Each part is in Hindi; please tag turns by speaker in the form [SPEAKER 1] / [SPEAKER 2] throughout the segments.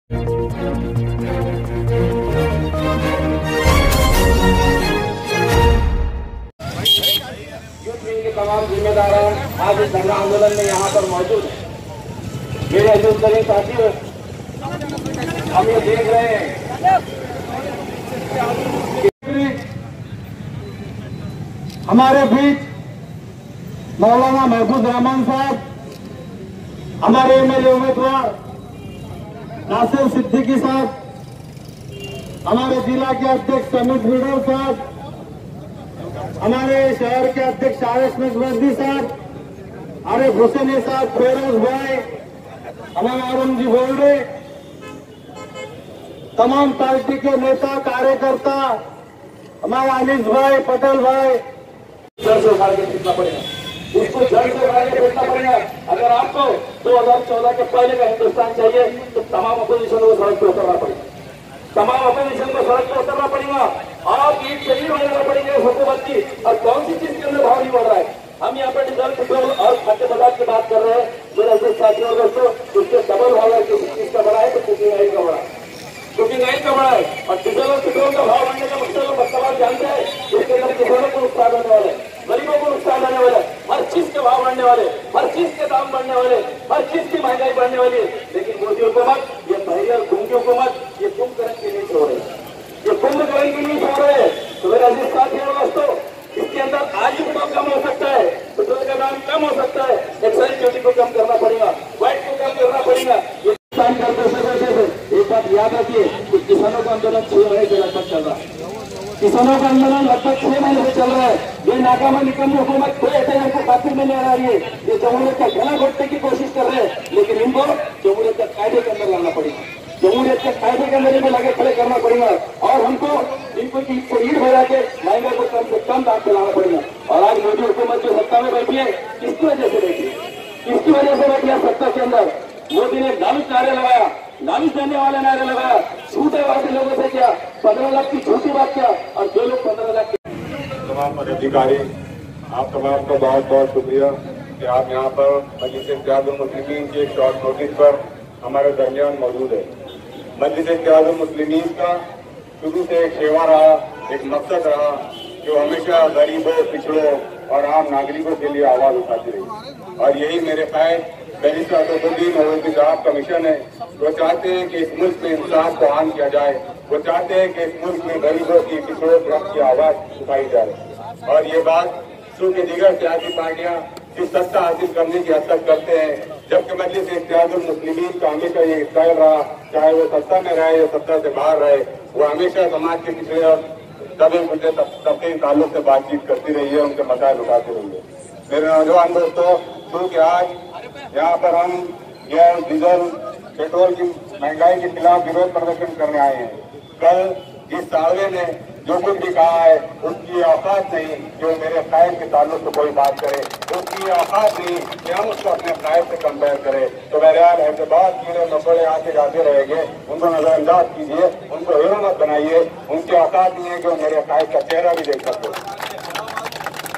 [SPEAKER 1] तमाम जिम्मेदार आज इस धरना आंदोलन में यहाँ पर मौजूद है। मेरे अजीज करीम साथियों, हम ये देख रहे हैं हमारे बीच मौलाना महफूज रहमान साहब, हमारे एमएलए उम्मीदवार नासिर सिद्दीकी साहब, हमारे जिला के अध्यक्ष अमित भिड़र साहब, हमारे शहर के अध्यक्ष आरिफ नजवर्दी साहब, आरिफ हुसैनी साहब, फेरोज भाई, हमारे अरुण जी बोल्डे, तमाम पार्टी के नेता कार्यकर्ता, हमारे अनिस भाई, पटेल भाई, जड़ से उखाड़ के फेंकना पड़ेगा, उसको जड़ से उखाड़ के फेंकना पड़ेगा। अगर आपको 2014 के पहले का हिंदुस्तान चाहिए तो तमाम अपोजिशन को सड़क पर उतरना पड़ेगा, तमाम अपोजिशन को सड़क पर उतरना पड़ेगा और ईट शहीद हो जाना पड़ेगा हुकूमत की। और कौन सी चीज के अंदर भाव नहीं बढ़ रहा है? हम यहाँ पर डीजल, पेट्रोल और खाद्य पदार्थ की बात कर रहे हैं। मेरे ऐसे साथियों और दोस्तों, उसके डबल भाव है। किसी चीज का बढ़ा है तो कुकिंग ऑयल का बढ़ा है, कुकिंग ऑयल का बढ़ा है। और डीजल और पेट्रोल का भाव बढ़ने का मतलब बच्चा जानते हैं, इसके अंदर किसानों को नुकसान होने वाला है, गरीबों को नुकसान होने वाला है, हर चीज के भाव बढ़ने वाले, हर चीज के दाम बढ़ने वाले, हर चीज की महंगाई बढ़ने वाली है। लेकिन मोदी हुकूमत, ये पहले और कुंभ की हुकूमत, ये कुंभकर्ण के लिए सो रहे हैं, ये कुंभकर्ण के लिए सो रहे हैं। तो मेरे अजीज साथियों और दोस्तों, इसके अंदर आज भी बहुत कम हो सकता है, पेट्रोल का दाम कम हो सकता है, एक्साइज ड्यूटी को कम करना पड़ेगा, वैट को कम करना पड़ेगा। ये करते से एक बात याद रखिए कि किसानों का आंदोलन 6 महीने से लगभग चल रहा है, किसानों का आंदोलन लगभग 6 महीने से चल रहा है। ये नाकाम निकम्मी हुकूमत कोई ऐसे हमको खातिर में नहीं आ रही है, ये जमहूरियत का गला घोटने की कोशिश कर रहे हैं। लेकिन इनको जमहूरियत के कायदे के अंदर लाना पड़ेगा, जमहूरियत के कायदे के अंदर इनको लगे खड़े करना पड़ेगा और हमको इनको ईट भरा के महंगा को कम से कम दाम दिलाना पड़ेगा। और आज मोदी हुकूमत जो सत्ता में बैठी है, किसकी वजह से बैठी है? किसकी वजह से बैठी है सत्ता के अंदर? मोदी ने लालच नारे लगाया, लालच देने वाले नारे लगाया, झूठे वादे लोगों से किया, 15 लाख की झूठी बात किया और 2 लोग 15 लाख की।
[SPEAKER 2] तमाम पदाधिकारी, आप तमाम का बहुत बहुत शुक्रिया कि आप यहाँ पर मजलिस इत्तेहादुल मुस्लिमीन के एक शॉर्ट नोटिस पर हमारे दरमियान मौजूद है। मजलिस इत्तेहादुल मुस्लिमीन का शुरू से एक सेवा रहा, एक मकसद रहा, जो हमेशा गरीबों, पिछड़ों और आम नागरिकों के लिए आवाज उठाती रही। और यही मेरे ख्याल बैरिस्टर असदुद्दीन ओवैसी साहब का मिशन है। वो चाहते हैं कि इस मुल्क में इंसाफ को आम किया जाए, वो चाहते हैं कि इस मुल्क में गरीबों की, पिछड़ों के हक की आवाज उठाई जाए। और ये बात चूंकि दीगर सियासी पार्टियां सिर्फ सत्ता हासिल करने की हद तक करते हैं, जबकि मजलिस इत्तेहादुल मुस्लिमीन का हमेशा ये स्टाइल रहा, चाहे वो सत्ता में रहे या सत्ता से बाहर रहे, वो हमेशा समाज के पिछड़े और दबे कुचले तबके के ताल्लुक से बातचीत करती रही है, उनके मसाइल उठाती रही है। मेरे नौजवान दोस्तों, क्योंकि आज यहाँ पर हम गैस, डीजल, पेट्रोल की महंगाई के खिलाफ विरोध प्रदर्शन करने आए हैं। कल जिस सालवे ने जो कुछ भी कहा है, उसकी औकात नहीं जो मेरे कायद के ताल्लुक से कोई बात करे, उसकी औकात नहीं कि हम उसको अपने कायद से कंपेयर करें। तो बहरहाल ऐसे बहुत कीड़े मकोड़े आते जाते रहेंगे, उनको नजरअंदाज कीजिए, उनको हीरो मत बनाइए। उनकी औकात नहीं है कि वो मेरे कायद का चेहरा भी देख सकते।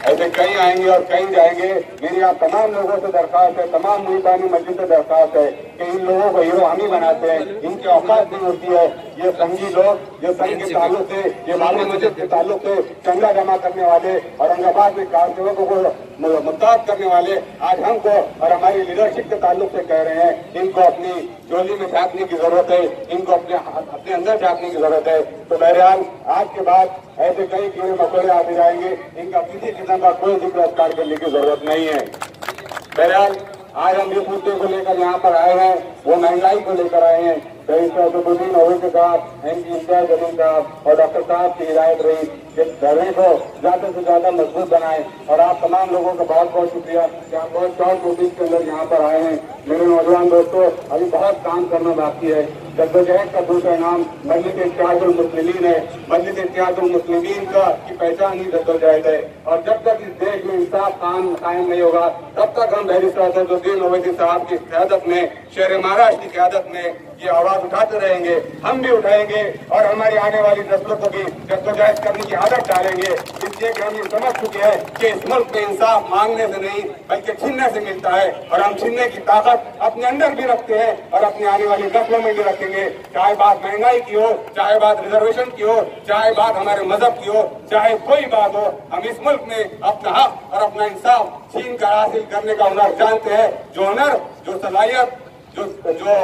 [SPEAKER 2] ऐसे कहीं आएंगे और कहीं जाएंगे। मेरी आप तमाम लोगों से दरखास्त है, तमाम मुल्तानी मस्जिद से दरखास्त है कि इन लोगों को हीरो हम ही बनाते हैं, इनकी औकात नहीं होती है। ये संघी लोग, ये संघ के ताल्लुक से, ये बाबरी मस्जिद के ताल्लुक से चंदा जमा करने वाले, औरंगाबाद में कारसेवकों को मुताद करने वाले, आज हमको और हमारी लीडरशिप के ताल्लुक से कह रहे हैं इनको अपनी चोली में झांकने की जरूरत है, इनको अपने अंदर झांकने की जरूरत है। तो बहरहाल आज के बाद ऐसे कई कीड़े मकोड़े आते जाएंगे, इनका किसी किस्म का कोई जिक्र अधिकार करने की जरूरत नहीं है। बहरहाल आज हम जिस मुद्दे को लेकर यहाँ पर आए हैं, वो महंगाई को लेकर आए हैं। बैरिस्टर असदुद्दीन ओवैसी साहब, MP इम्तियाज अली साहब और डॉक्टर साहब की हिदायत रही कि धरने को ज्यादा से ज्यादा मजबूत बनाएं। और आप तमाम लोगों का बहुत बहुत शुक्रिया कि आप बहुत शॉर्ट नोटिस के अंदर यहाँ पर आए हैं। मेरे नौजवान दोस्तों, अभी बहुत काम करना बाकी है। जद्दोजहद का दूसरा नाम मजलिस इत्तेहादुल मुस्लिमीन है। मजलिस इत्तेहादुल मुस्लिमीन की पहचान ही जद्दोजहद है। और जब तक इस देश में इंसाफ कायम नहीं होगा, तब तक हम बैरिस्टर असदुद्दीन ओवैसी साहब की क़यादत में, शहर महाराष्ट्र की क़यादत में ये आवाज उठाते रहेंगे। हम भी उठाएंगे और हमारी आने वाली नस्लों को भी जद्दोजहद करने की आदत डालेंगे। इसलिए कि हम ये समझ चुके हैं कि इस मुल्क में इंसाफ मांगने से नहीं बल्कि छीनने से मिलता है, और हम छीनने की ताकत अपने अंदर भी रखते हैं और अपनी आने वाली नस्लों में भी रखेंगे। चाहे बात महंगाई की हो, चाहे बात रिजर्वेशन की हो, चाहे बात हमारे मजहब की हो, चाहे कोई बात हो, हम इस मुल्क में अपना हक और अपना इंसाफ छीन कर हासिल करने का हुनर जानते हैं। जो हुनर, जो सलाहियत, जो जो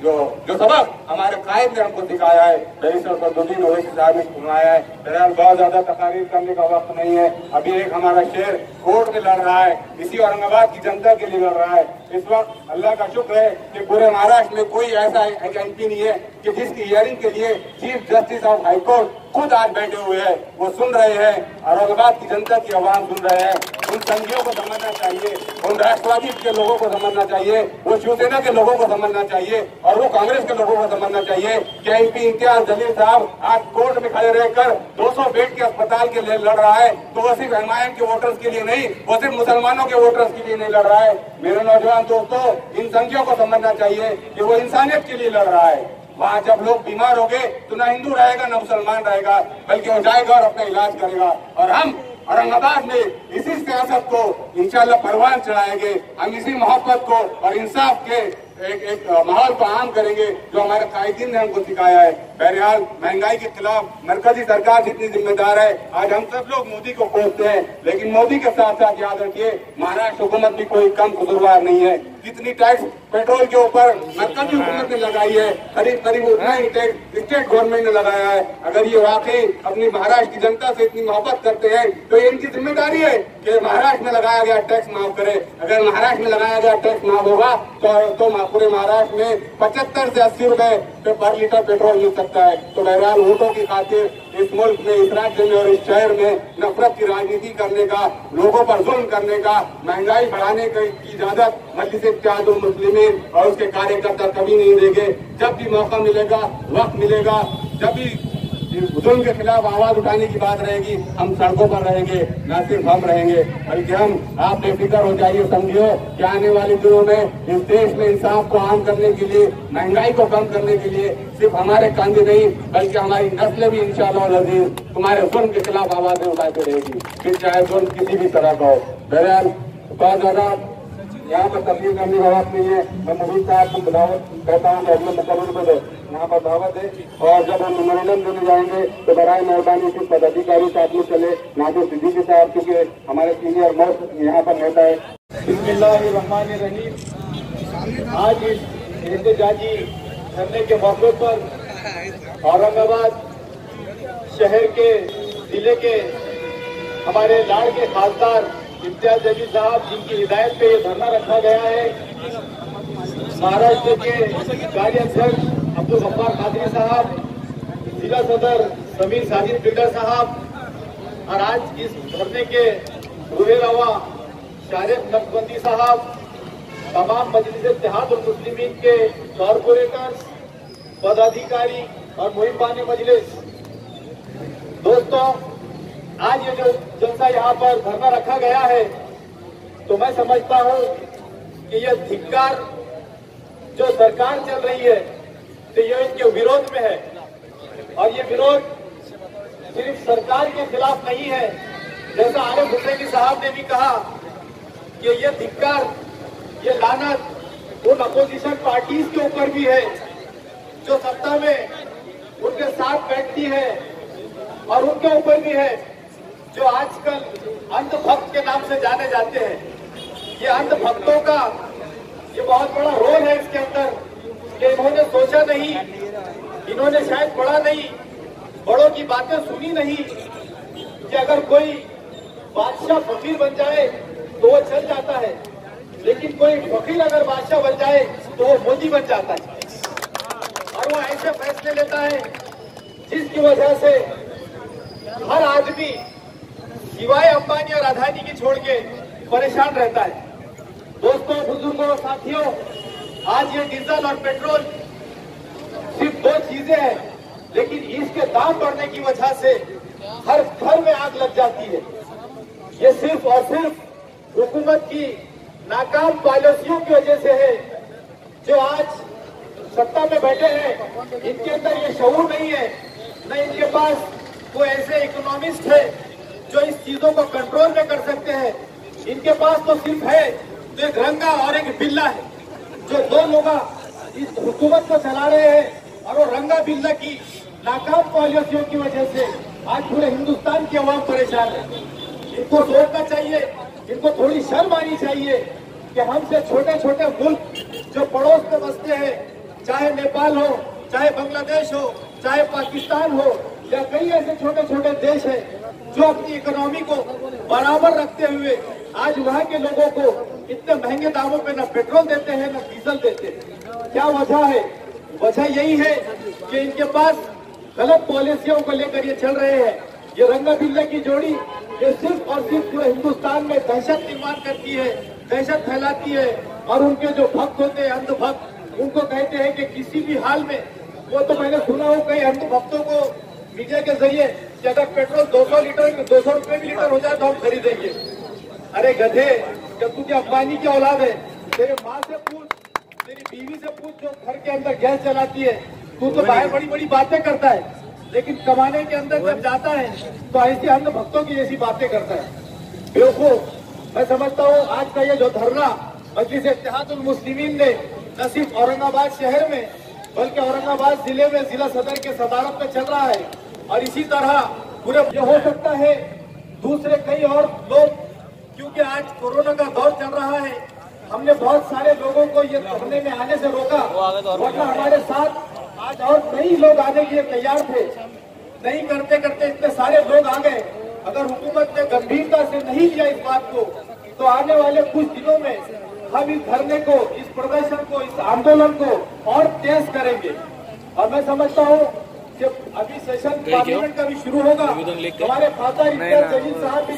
[SPEAKER 2] जो जो सबक हमारे कायद ने हमको सिखाया है, बैरिस्टर फखरुद्दीन ओवैसी साहब ने सुनाया है। बहरहाल बहुत ज्यादा तकारीर करने का वक्त नहीं है। अभी एक हमारा शेर कोर्ट में लड़ रहा है, इसी औरंगाबाद की जनता के लिए लड़ रहा है। इस वक्त अल्लाह का शुक्र है कि पूरे महाराष्ट्र में कोई ऐसा एमपी नहीं है कि जिसकी हियरिंग के लिए चीफ जस्टिस ऑफ हाईकोर्ट खुद आज बैठे हुए हैं, वो सुन रहे हैं। औरंगाबाद की जनता की आवाज सुन रहे हैं। उन संघियों को समझना चाहिए, उन राष्ट्रवादी के लोगों को समझना चाहिए, वो शिवसेना के लोगों को समझना चाहिए और वो कांग्रेस के लोगों को समझना चाहिए कि एमपी इम्तियाज जलील साहब आज कोर्ट में खड़े रहकर 200 बेड के अस्पताल के लिए लड़ रहा है, तो वो सिर्फ एमआईएम के वोटर्स के लिए नहीं, वो सिर्फ मुसलमानों के वोटर्स के लिए नहीं लड़ रहा है। मेरे नौजवान दोस्तों, इन संघियों को समझना चाहिए कि वो इंसानियत के लिए लड़ रहा है। वहाँ जब लोग बीमार हो गए तो ना हिंदू रहेगा ना मुसलमान रहेगा, बल्कि वो जाएगा और अपना इलाज करेगा। और हम औरंगाबाद में इसी सियासत को इंशाल्लाह परवान चढ़ाएंगे। हम इसी मोहब्बत को और इंसाफ के एक माहौल को आम करेंगे जो हमारे कायदीन ने हमको सिखाया है। बहरहाल महंगाई के खिलाफ मरकजी सरकार जितनी जिम्मेदार है, आज हम सब लोग मोदी को कोसते हैं, लेकिन मोदी के साथ साथ याद रखिए महाराष्ट्र हुकूमत भी कोई कम कसूरवार नहीं है। जितनी टैक्स पेट्रोल के ऊपर मरकजी हुकूमत ने लगाई है, करीब करीब उतना ही टैक्स स्टेट गवर्नमेंट ने लगाया है। अगर ये वाकई अपनी महाराष्ट्र की जनता से इतनी मोहब्बत करते हैं तो ये इनकी जिम्मेदारी है कि महाराष्ट्र में लगाया गया टैक्स माफ करे। अगर महाराष्ट्र में लगाया गया टैक्स माफ होगा तो पूरे महाराष्ट्र में 75 से 80 रुपए पर लीटर पेट्रोल मिल सकता है। तो बहरहाल वोटों की खातिर इस मुल्क में, इस राज्य में और इस शहर में नफरत की राजनीति करने का, लोगों पर जुल्म करने का, महंगाई बढ़ाने की इजाजत मजलिस इत्तेहादुल मुस्लिमीन और उसके कार्यकर्ता कभी नहीं देंगे। जब भी मौका मिलेगा, वक्त मिलेगा, जब भी जुल्म के खिलाफ आवाज उठाने की बात रहेगी, हम सड़कों पर रहेंगे। न सिर्फ हम रहेंगे बल्कि आप बेफिक्र हो जाइए, समझियो कि आने वाले दिनों में इस देश में इंसाफ को आम करने के लिए, महंगाई को कम करने के लिए सिर्फ हमारे कंधे नहीं बल्कि हमारी नस्लें भी इंशाअल्लाह अज़ीज़ तुम्हारे जुल्म के खिलाफ आवाजें उठाते रहेगी, फिर चाहे जुल्म किसी भी तरह का हो। बहरहाल बहुत ज्यादा यहाँ पर तब्दील करने का वक्त नहीं है। मैं मुबीन साहब को दावत कहता हूँ कि अगले मुकर्रर को यहाँ पर दावत है, और जब हम मेमोरेंडम देने जाएंगे तो बराए मेहरबानी सिर्फ पदाधिकारी साथ में चले, नादिर सिद्दीकी साहब क्योंकि हमारे सीनियर मोस्ट यहाँ पर नेता है। बिस्मिल्लाहिर्रहमानिर्रहीम। आज इस एहतजाजी धरने के मौके पर औरंगाबाद शहर के जिले के हमारे लाड़ के खासदार इम्तियाज जलील साहब, जिनकी हिदायत पे ये धरना रखा गया है, महाराष्ट्र के कार्याध्यक्ष अब्दुल गफ्फार कादरी साहब, जिला सदर समीर साजिद बिल्डर साहब, और आज इस धरने के रूहे रवा शारिफ नक्शबंदी साहब, तमाम मजलिस इत्तेहादुल मुस्लिमीन के कॉरपोरेटर्स, पदाधिकारी और मुहिब्बान मजलिस। दोस्तों, आज ये जो जलसा यहाँ पर धरना रखा गया है, तो मैं समझता हूँ कि यह धिक्कार जो सरकार चल रही है तो ये इनके विरोध में है, और ये विरोध सिर्फ सरकार के खिलाफ नहीं है। जैसा आरिफ हुसैनी साहब ने भी कहा कि ये धिक्कार, ये लानत उन अपोजिशन पार्टीज के ऊपर भी है जो सत्ता में उनके साथ बैठती है, और उनके ऊपर भी है जो आजकल अंधभक्त के नाम से जाने जाते हैं। ये अंधभक्तों का ये बहुत बड़ा रोल है इसके अंदर कि इन्होंने सोचा नहीं, इन्होंने शायद पढ़ा नहीं, बड़ों की बातें सुनी नहीं कि अगर कोई बादशाह फकीर बन जाए तो वो चल जाता है, लेकिन कोई फकीर अगर बादशाह बन जाए तो वो मोदी बन जाता है, और वो ऐसे फैसले लेता है जिसकी वजह से हर आदमी सिवाय अंबानी और अदानी की छोड़ के परेशान रहता है। दोस्तों, बुजुर्गों, साथियों, आज ये डीजल और पेट्रोल सिर्फ दो चीजें हैं, लेकिन इसके दाम बढ़ने की वजह से हर घर में आग लग जाती है। ये सिर्फ और सिर्फ हुकूमत की नाकाम पॉलिसियों की वजह से है। जो आज सत्ता में बैठे हैं, इनके अंदर ये शऊर नहीं है, न इनके पास कोई ऐसे इकोनॉमिस्ट है
[SPEAKER 1] जो इस चीजों को कंट्रोल में कर सकते हैं। इनके पास तो सिर्फ है तो एक रंगा और एक बिल्ला है, जो दो लोग इस हुकूमत को चला रहे हैं। और वो रंगा बिल्ला की नाकाम पॉलिसियों की वजह से आज पूरे हिंदुस्तान की आवाम परेशान है। इनको सोचना चाहिए, इनको थोड़ी शर्म आनी चाहिए कि हमसे छोटे छोटे मुल्क जो पड़ोस में बसते हैं, चाहे नेपाल हो, चाहे बांग्लादेश हो, चाहे पाकिस्तान हो, या कई ऐसे छोटे छोटे देश हैं जो अपनी इकोनॉमी को बराबर रखते हुए आज वहाँ के लोगों को इतने महंगे दामों पे न पेट्रोल देते हैं न डीजल देते हैं। क्या वजह है? वजह यही है कि इनके पास गलत पॉलिसियों को लेकर ये चल रहे हैं। ये रंगा बिल्ला की जोड़ी ये सिर्फ और सिर्फ पूरे हिंदुस्तान में दहशत निर्माण करती है, दहशत फैलाती है। और उनके जो भक्त होते हैं, अंधभक्त, उनको कहते हैं कि किसी भी हाल में, वो तो मैंने सुना हो कई अंधभक्तों को मीडिया के जरिए कि अगर पेट्रोल 200 रुपए भी लीटर हो जाए तो हम खरीदेंगे। अरे गधे, जब तुझे अंबानी की औलाद है, तेरे माँ से पूछ, तेरी बीवी से पूछ जो घर के अंदर गैस चलाती है, तू तो बाहर बड़ी बड़ी बातें करता है, लेकिन कमाने के अंदर जब जाता है तो ऐसी अंधभक्तों की ऐसी बातें करता है। बेवकूफ, मैं समझता हूँ आज का ये जो धरना मजलिस इत्तेहादुल मुस्लिमीन ने न सिर्फ औरंगाबाद शहर में बल्कि औरंगाबाद जिले में जिला सदर के सदारत में चल रहा है, और इसी तरह पूरे ये हो सकता है दूसरे कई और लोग, क्योंकि आज कोरोना का दौर चल रहा है, हमने बहुत सारे लोगों को ये धरने में आने से रोका, वरना हमारे साथ आज और कई लोग आने के लिए तैयार थे। नहीं करते करते इतने सारे लोग आ गए। अगर हुकूमत ने गंभीरता से नहीं लिया इस बात को, तो आने वाले कुछ दिनों में हम इस धरने को, इस प्रदर्शन को, इस आंदोलन को और तेज करेंगे। और मैं समझता हूँ कि अभी सेशन पार्लियामेंट का भी शुरू होगा, हमारे फादर इफ्तियार जलील साहब भी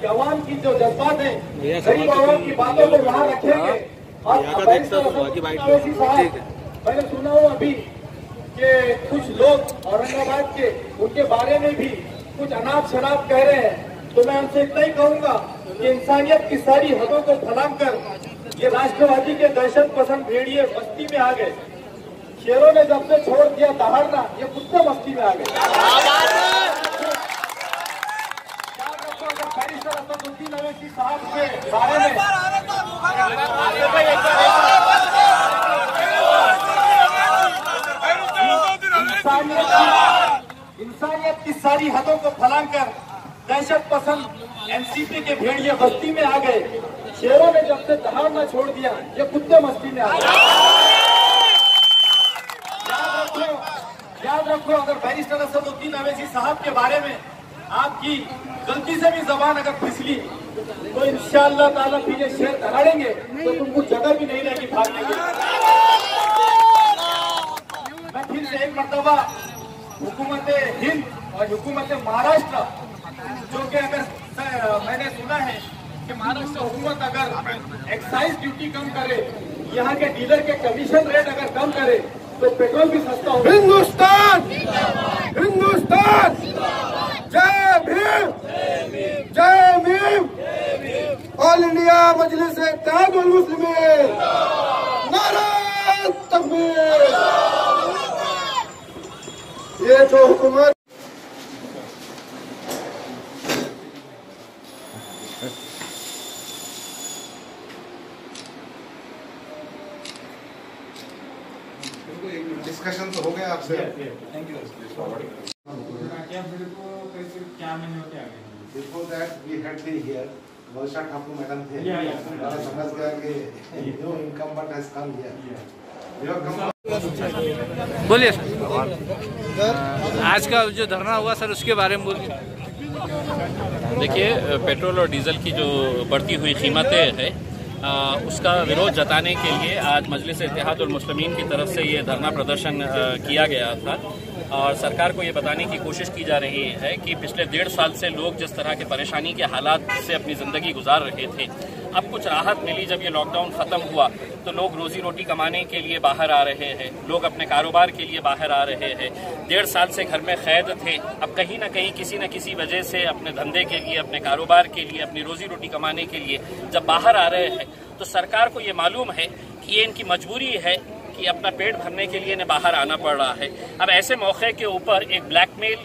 [SPEAKER 1] अवाम की जो जज्बात है, गरीब अवाम की बातों को वहाँ रखेंगे। और मैंने सुना हो अभी कि कुछ लोग औरंगाबाद के, उनके बारे में भी कुछ अनाप शनाप कह रहे हैं, तो मैं उनसे इतना ही कहूंगा कि इंसानियत की सारी हदों को फलांग कर ये राष्ट्रवादी के दहशत पसंद भेड़िए बस्ती में आ गए। शेरों ने जब से छोड़ दिया दहाड़ना, ये कुत्ते बस्ती में आ गए। याद रखो, अगर बैरिस्टर असदुद्दीन अवैसी साहब के बारे में इंसानियत की सारी हदों को फलांग कर दहशत पसंद एनसीपी के भेड़िए बस्ती में आ गए। शेरों ने जब से दहाड़ना छोड़ दिया, ये कुत्ते मस्ती में आ गए। याद रखो, अगर बैरिस्टर असदुद्दीन अवैसी साहब के बारे में आपकी गलती से भी जबान अगर फिसली, तो इंशाअल्लाह ताला फिर ये शेर दहाड़ेंगे तो तुमको जगह भी नहीं रहेगी भागने की। मैं फिर से एक मर्तबा हुकूमत हिंद और हुकूमत महाराष्ट्र, जो कि अगर मैंने सुना है कि महाराष्ट्र हुकूमत अगर एक्साइज ड्यूटी कम करे, यहाँ के डीलर के कमीशन रेट अगर कम करे, तो पेट्रोल भी सस्ता होगा।
[SPEAKER 3] हिंदुस्तान, हिंदुस्तान, जय भीम, जय भीम। ऑल इंडिया मजलिस इत्तेहादुल मुस्लिमीन, नारे तकबीर। ये जो हुकूमत डिस्कशन तो हो गया आपसे। Thank you.
[SPEAKER 4] क्या मैंने होते आ गए।
[SPEAKER 3] Before that we had the here Valsha Thakur madam थे। और समझ गया कि new incumbent has come here। You have come।
[SPEAKER 5] बोलिए सर, आज का जो धरना हुआ सर उसके बारे में बोलिए।
[SPEAKER 6] देखिए, पेट्रोल और डीजल की जो बढ़ती हुई कीमतें हैं, उसका विरोध जताने के लिए आज मजलिस इत्तेहादुल मुस्लिमीन की तरफ से ये धरना प्रदर्शन किया गया था। और सरकार को ये बताने की कोशिश की जा रही है कि पिछले 1.5 साल से लोग जिस तरह के परेशानी के हालात से अपनी ज़िंदगी गुजार रहे थे, अब कुछ राहत मिली जब ये लॉकडाउन ख़त्म हुआ, तो लोग रोज़ी रोटी कमाने के लिए बाहर आ रहे हैं, लोग अपने कारोबार के लिए बाहर आ रहे हैं। 1.5 साल से घर में कैद थे, अब कहीं ना कहीं किसी न किसी वजह से अपने धंधे के लिए, अपने कारोबार के लिए, अपनी रोज़ी रोटी कमाने के लिए जब बाहर आ रहे हैं, तो सरकार को ये मालूम है कि ये इनकी मजबूरी है कि अपना पेट भरने के लिए इन्हें बाहर आना पड़ रहा है। अब ऐसे मौके के ऊपर एक ब्लैकमेल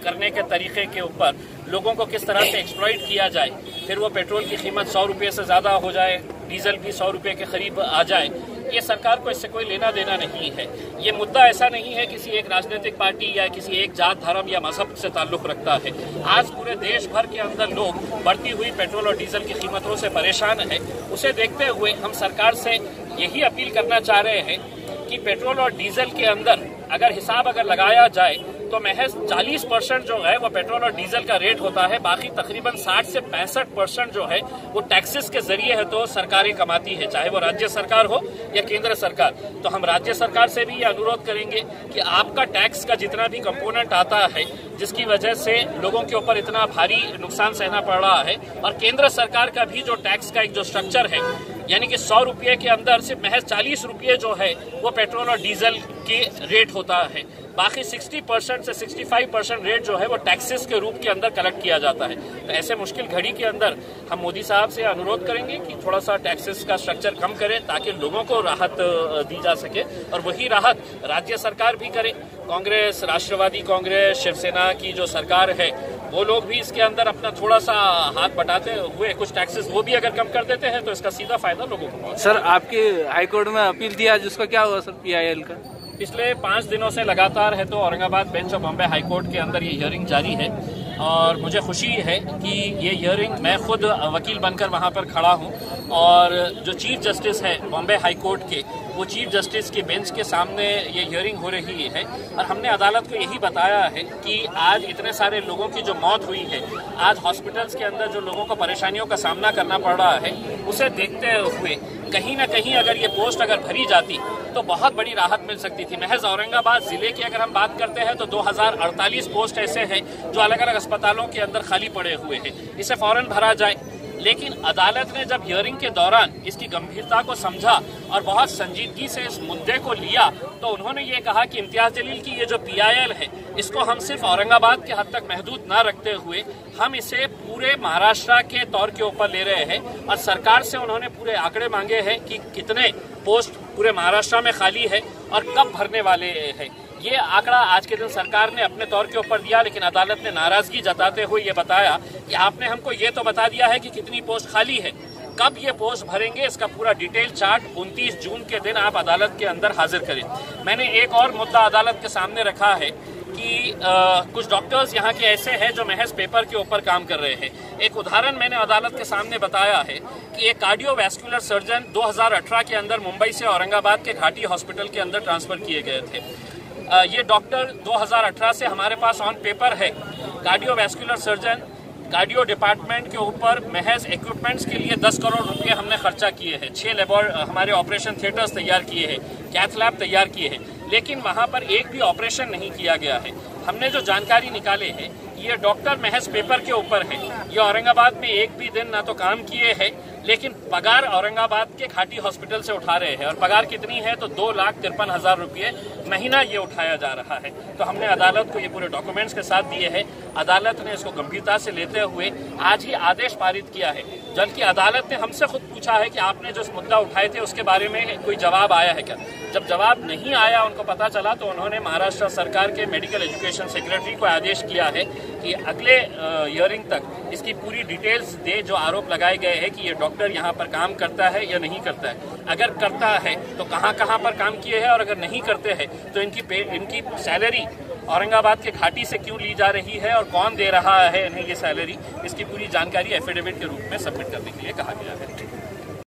[SPEAKER 6] करने के तरीके के ऊपर लोगों को किस तरह से एक्सप्लॉइट किया जाए, फिर वो पेट्रोल की कीमत 100 रुपये से ज़्यादा हो जाए, डीजल भी 100 रुपये के करीब आ जाए, ये सरकार को इससे कोई लेना देना नहीं है। ये मुद्दा ऐसा नहीं है किसी एक राजनीतिक पार्टी या किसी एक जात, धर्म या मजहब से ताल्लुक़ रखता है। आज पूरे देश भर के अंदर लोग बढ़ती हुई पेट्रोल और डीजल की कीमतों से परेशान है। उसे देखते हुए हम सरकार से यही अपील करना चाह रहे हैं कि पेट्रोल और डीजल के अंदर अगर हिसाब लगाया जाए तो महज 40% जो है वो पेट्रोल और डीजल का रेट होता है, बाकी तकरीबन 60 से 65% जो है वो टैक्सेस के जरिए है तो सरकारें कमाती है, चाहे वो राज्य सरकार हो या केंद्र सरकार। तो हम राज्य सरकार से भी ये अनुरोध करेंगे कि आपका टैक्स का जितना भी कंपोनेंट आता है जिसकी वजह से लोगों के ऊपर इतना भारी नुकसान सहना पड़ रहा है, और केंद्र सरकार का भी जो टैक्स का एक जो स्ट्रक्चर है, यानी कि 100 रुपये के अंदर सिर्फ महज 40 रुपये जो है वो पेट्रोल और डीजल के रेट होता है, बाकी 60% से 65% रेट जो है वो टैक्सेस के रूप के अंदर कलेक्ट किया जाता है। तो ऐसे मुश्किल घड़ी के अंदर हम मोदी साहब से अनुरोध करेंगे कि थोड़ा सा टैक्सेस का स्ट्रक्चर कम करें ताकि लोगों को राहत दी जा सके, और वही राहत राज्य सरकार भी करे। कांग्रेस, राष्ट्रवादी कांग्रेस, शिवसेना की जो सरकार है वो लोग भी इसके अंदर अपना थोड़ा सा हाथ बटाते हुए कुछ टैक्सेस वो भी अगर कम कर देते हैं तो इसका सीधा फायदा लोगों को पहुंचे।
[SPEAKER 5] सर, आपके हाईकोर्ट में अपील दिया जिसका क्या हुआ सर PIL का?
[SPEAKER 6] पिछले 5 दिनों से लगातार है तो Aurangabad bench of Bombay high court के अंदर ये हियरिंग जारी है, और मुझे खुशी है कि ये हियरिंग मैं खुद वकील बनकर वहाँ पर खड़ा हूँ, और जो चीफ जस्टिस है बॉम्बे हाई कोर्ट के, वो चीफ जस्टिस के बेंच के सामने ये हियरिंग हो रही है। और हमने अदालत को यही बताया है कि आज इतने सारे लोगों की जो मौत हुई है, आज हॉस्पिटल्स के अंदर जो लोगों को परेशानियों का सामना करना पड़ रहा है, उसे देखते हुए कहीं ना कहीं अगर ये पोस्ट अगर भरी जाती तो बहुत बड़ी राहत मिल सकती थी। महज औरंगाबाद जिले की अगर हम बात करते हैं तो 2048 पोस्ट ऐसे हैं जो अलग अलग अस्पतालों के अंदर खाली पड़े हुए हैं, इसे फौरन भरा जाए। लेकिन अदालत ने जब हियरिंग के दौरान इसकी गंभीरता को समझा और बहुत संजीदगी से इस मुद्दे को लिया, तो उन्होंने ये कहा कि इम्तियाज जलील की ये जो PIL है इसको हम सिर्फ औरंगाबाद के हद तक महदूद न रखते हुए हम इसे पूरे महाराष्ट्र के तौर के ऊपर ले रहे हैं, और सरकार से उन्होंने पूरे आंकड़े मांगे हैं कि कितने पोस्ट पूरे महाराष्ट्र में खाली है और कब भरने वाले हैं। ये आंकड़ा आज के दिन सरकार ने अपने तौर के ऊपर दिया, लेकिन अदालत ने नाराजगी जताते हुए ये बताया कि आपने हमको ये तो बता दिया है कि कितनी पोस्ट खाली है, कब ये पोस्ट भरेंगे इसका पूरा डिटेल चार्ट 29 जून के दिन आप अदालत के अंदर हाजिर करें। मैंने एक और मुद्दा अदालत के सामने रखा है कि कुछ डॉक्टर्स यहाँ के ऐसे हैं जो महज पेपर के ऊपर काम कर रहे हैं। एक उदाहरण मैंने अदालत के सामने बताया है कि एक कार्डियोवैस्कुलर सर्जन 2018 के अंदर मुंबई से औरंगाबाद के घाटी हॉस्पिटल के अंदर ट्रांसफर किए गए थे। ये डॉक्टर 2018 से हमारे पास ऑन पेपर है। कार्डियोवैस्कुलर सर्जन कार्डियो डिपार्टमेंट के ऊपर महज इक्विपमेंट्स के लिए 10 करोड़ रुपए हमने खर्चा किए हैं, 6 हमारे ऑपरेशन थिएटर्स तैयार किए हैं, कैथ लैब तैयार किए हैं, लेकिन वहां पर एक भी ऑपरेशन नहीं किया गया है। हमने जो जानकारी निकाले हैं ये डॉक्टर महज पेपर के ऊपर है। ये औरंगाबाद में एक भी दिन ना तो काम किए हैं, लेकिन पगार औरंगाबाद के घाटी हॉस्पिटल से उठा रहे हैं, और पगार कितनी है तो 2,53,000 रुपये महीना ये उठाया जा रहा है। तो हमने अदालत को ये पूरे डॉक्यूमेंट्स के साथ दिए हैं। अदालत ने इसको गंभीरता से लेते हुए आज ही आदेश पारित किया है, जबकि अदालत ने हमसे खुद पूछा है कि आपने जो मुद्दा उठाए थे उसके बारे में कोई जवाब आया है क्या। जब जवाब नहीं आया, उनको पता चला, तो उन्होंने महाराष्ट्र सरकार के मेडिकल एजुकेशन सेक्रेटरी को आदेश किया है कि अगले हियरिंग तक इसकी पूरी डिटेल्स दे, जो आरोप लगाए गए हैं कि ये डॉक्टर यहाँ पर काम करता है या नहीं करता है, अगर करता है तो कहाँ कहाँ पर काम किए हैं, और अगर नहीं करते हैं तो इनकी सैलरी औरंगाबाद के घाटी से क्यों ली जा रही है और कौन दे रहा है इन्हें ये सैलरी, इसकी पूरी जानकारी एफिडेविट के रूप में सबमिट करने के लिए कहा गया है।